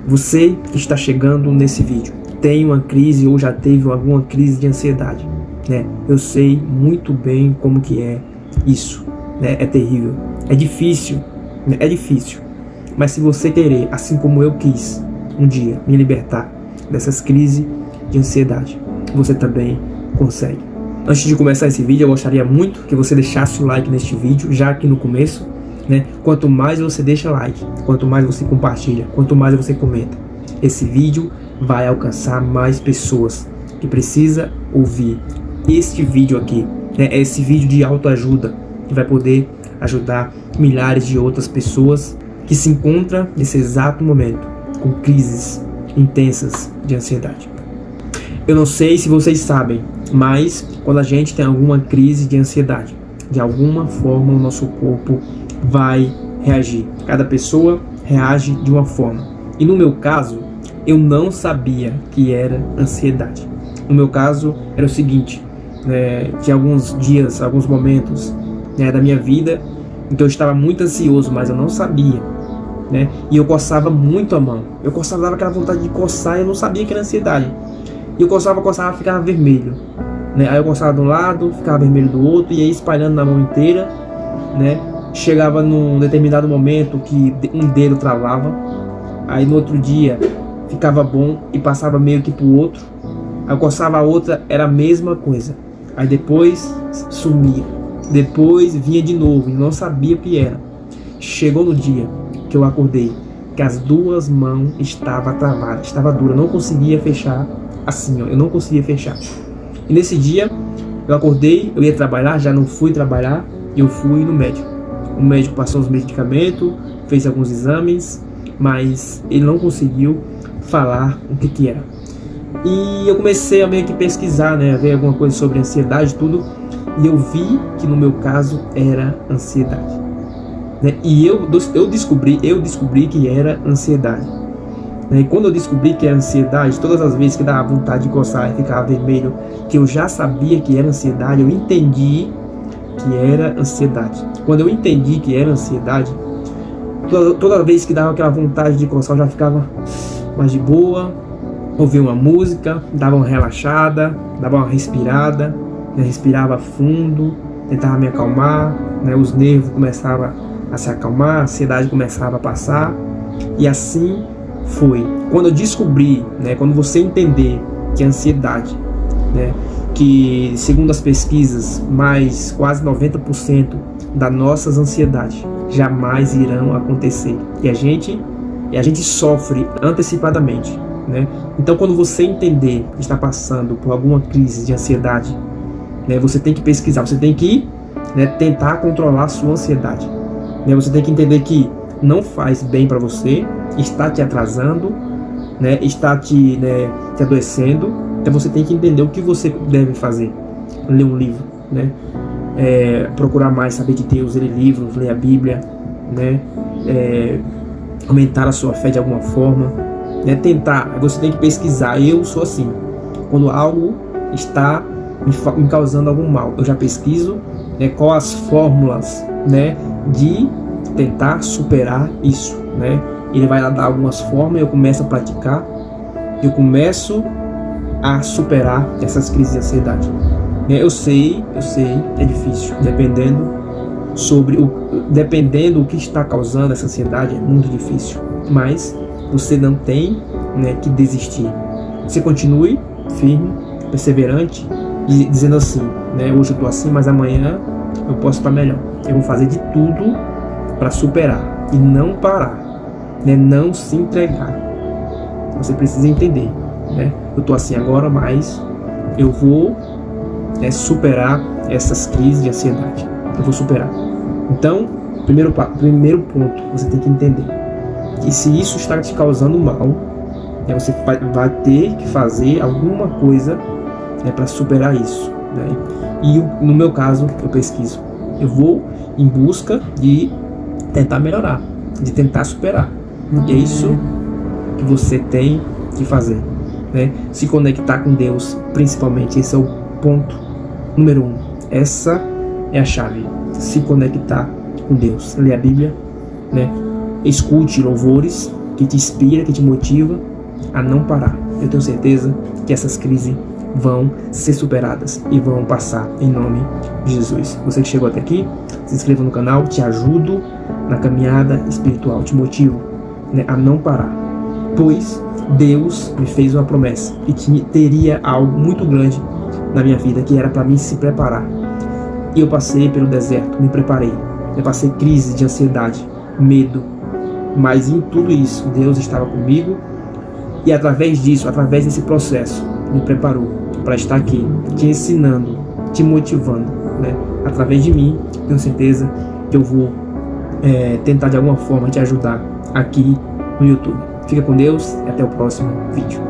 Você que está chegando nesse vídeo tem uma crise ou já teve alguma crise de ansiedade, né? Eu sei muito bem como que é isso, né? É terrível, é difícil, né? É difícil. Mas se você querer, assim como eu quis um dia me libertar dessas crises de ansiedade, você também consegue. Antes de começar esse vídeo, eu gostaria muito que você deixasse o like neste vídeo, já aqui no começo, né? Quanto mais você deixa like, quanto mais você compartilha, quanto mais você comenta, esse vídeo vai alcançar mais pessoas que precisam ouvir este vídeo aqui, né? Esse vídeo de autoajuda que vai poder ajudar milhares de outras pessoas que se encontram nesse exato momento com crises intensas de ansiedade. Eu não sei se vocês sabem, mas quando a gente tem alguma crise de ansiedade, de alguma forma o nosso corpo vai reagir. Cada pessoa reage de uma forma. E no meu caso, eu não sabia que era ansiedade. No meu caso, era o seguinte, tinha alguns dias, alguns momentos, né, da minha vida em que eu estava muito ansioso, mas eu não sabia, né? E eu coçava muito a mão. Eu coçava, dava aquela vontade de coçar e eu não sabia que era ansiedade. E eu coçava, ficava vermelho, né? Aí eu coçava de um lado, ficava vermelho do outro, e aí espalhando na mão inteira, né? Chegava num determinado momento que um dedo travava, aí no outro dia ficava bom e passava meio que pro outro, aí eu coçava a outra, era a mesma coisa, aí depois sumia, depois vinha de novo e não sabia o que era. Chegou no dia que eu acordei, que as duas mãos estavam travadas, estava dura, não conseguia fechar assim, ó, eu não conseguia fechar. E nesse dia eu acordei, eu ia trabalhar, já não fui trabalhar, eu fui no médico. O médico passou os medicamentos, fez alguns exames, mas ele não conseguiu falar o que era. E eu comecei a meio que pesquisar, né, a ver alguma coisa sobre ansiedade, tudo, e eu vi que no meu caso era ansiedade, né? E eu descobri que era ansiedade, né? E quando eu descobri que era ansiedade, todas as vezes que dava vontade de coçar e ficava vermelho, que eu já sabia que era ansiedade, eu entendi que era ansiedade. Quando eu entendi que era ansiedade, toda vez que dava aquela vontade de coçar, eu já ficava mais de boa, ouvia uma música, dava uma relaxada, dava uma respirada, né? Respirava fundo, tentava me acalmar, né? Os nervos começavam a se acalmar, a ansiedade começava a passar, e assim foi. Quando eu descobri, né, quando você entender que a ansiedade, né, que segundo as pesquisas, mais quase 90% das nossas ansiedades jamais irão acontecer, e a gente sofre antecipadamente, né? Então quando você entender que está passando por alguma crise de ansiedade, né, você tem que pesquisar, você tem que, né, tentar controlar a sua ansiedade, né? Você tem que entender que não faz bem para você, está te atrasando, né, está te adoecendo. Então você tem que entender o que você deve fazer. Ler um livro, né? Procurar mais saber de Deus, ler livros, ler a Bíblia, né? Aumentar a sua fé de alguma forma, né? Tentar, você tem que pesquisar. Eu sou assim, quando algo está me causando algum mal, eu já pesquiso, né, qual as fórmulas, né, de tentar superar isso, né? Ele vai lá dar algumas formas, eu começo a praticar, eu começo a superar essas crises de ansiedade. Eu sei, é difícil, dependendo do que está causando essa ansiedade, é muito difícil, mas você não tem, né, que desistir. Você continue firme, perseverante, e dizendo assim, né, hoje eu estou assim, mas amanhã eu posso estar melhor. Eu vou fazer de tudo para superar e não parar, né, não se entregar. Você precisa entender, né? Eu tô assim agora, mas eu vou, né, superar essas crises de ansiedade. Eu vou superar. Então, primeiro ponto, você tem que entender que se isso está te causando mal, né, você vai ter que fazer alguma coisa, né, para superar isso, né? E no meu caso, eu pesquiso. Eu vou em busca de tentar melhorar, de tentar superar. E é isso que você tem que fazer, né? Se conectar com Deus, principalmente. Esse é o ponto número 1. Essa é a chave. Se conectar com Deus. Ler a Bíblia, né? Escute louvores, que te inspira, que te motiva a não parar. Eu tenho certeza que essas crises vão ser superadas e vão passar em nome de Jesus. Você que chegou até aqui, se inscreva no canal, te ajudo na caminhada espiritual, te motivo, né, a não parar, pois Deus me fez uma promessa e que teria algo muito grande na minha vida, que era para mim se preparar. E eu passei pelo deserto, me preparei, eu passei crise de ansiedade, medo, mas em tudo isso Deus estava comigo e através disso, através desse processo, me preparou para estar aqui, te ensinando, te motivando, né? Através de mim, tenho certeza que eu vou tentar de alguma forma te ajudar aqui no YouTube. Fica com Deus e até o próximo vídeo.